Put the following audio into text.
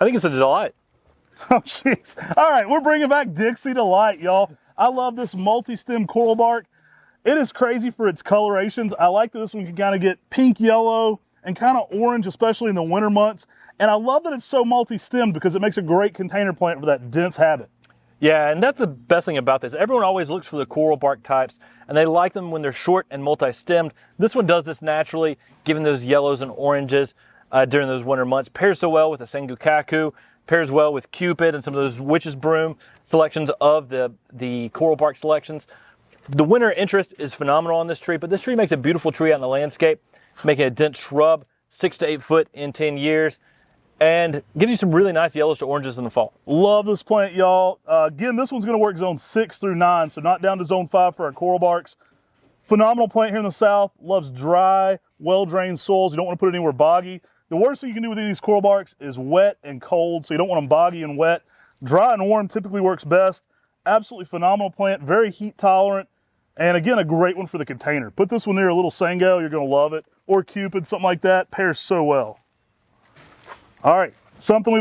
I think it's a delight. Oh, jeez. All right, we're bringing back Dixie to light, y'all. I love this multi-stem coral bark. It is crazy for its colorations. I like that this one can kind of get pink, yellow, and kind of orange, especially in the winter months. And I love that it's so multi-stemmed because it makes a great container plant for that dense habit. Yeah, and that's the best thing about this. Everyone always looks for the coral bark types, and they like them when they're short and multi-stemmed. This one does this naturally, giving those yellows and oranges during those winter months. Pairs so well with the sengukaku, pairs well with Cupid and some of those witch's broom selections of the coral bark selections. The winter interest is phenomenal on this tree, but this tree makes a beautiful tree out in the landscape, making a dense shrub, 6 to 8 foot in 10 years. And gives you some really nice yellows to oranges in the fall. Love this plant, y'all. Again, this one's going to work zone 6 through 9, so not down to zone 5 for our coral barks. Phenomenal plant here in the south. Loves dry, well-drained soils. You don't want to put it anywhere boggy. The worst thing you can do with these coral barks is wet and cold, so you don't want them boggy and wet. Dry and warm typically works best. Absolutely phenomenal plant, very heat tolerant, and again, a great one for the container. Put this one near a little Sango, you're going to love it, or Cupid, something like that. Pairs so well. All right, something we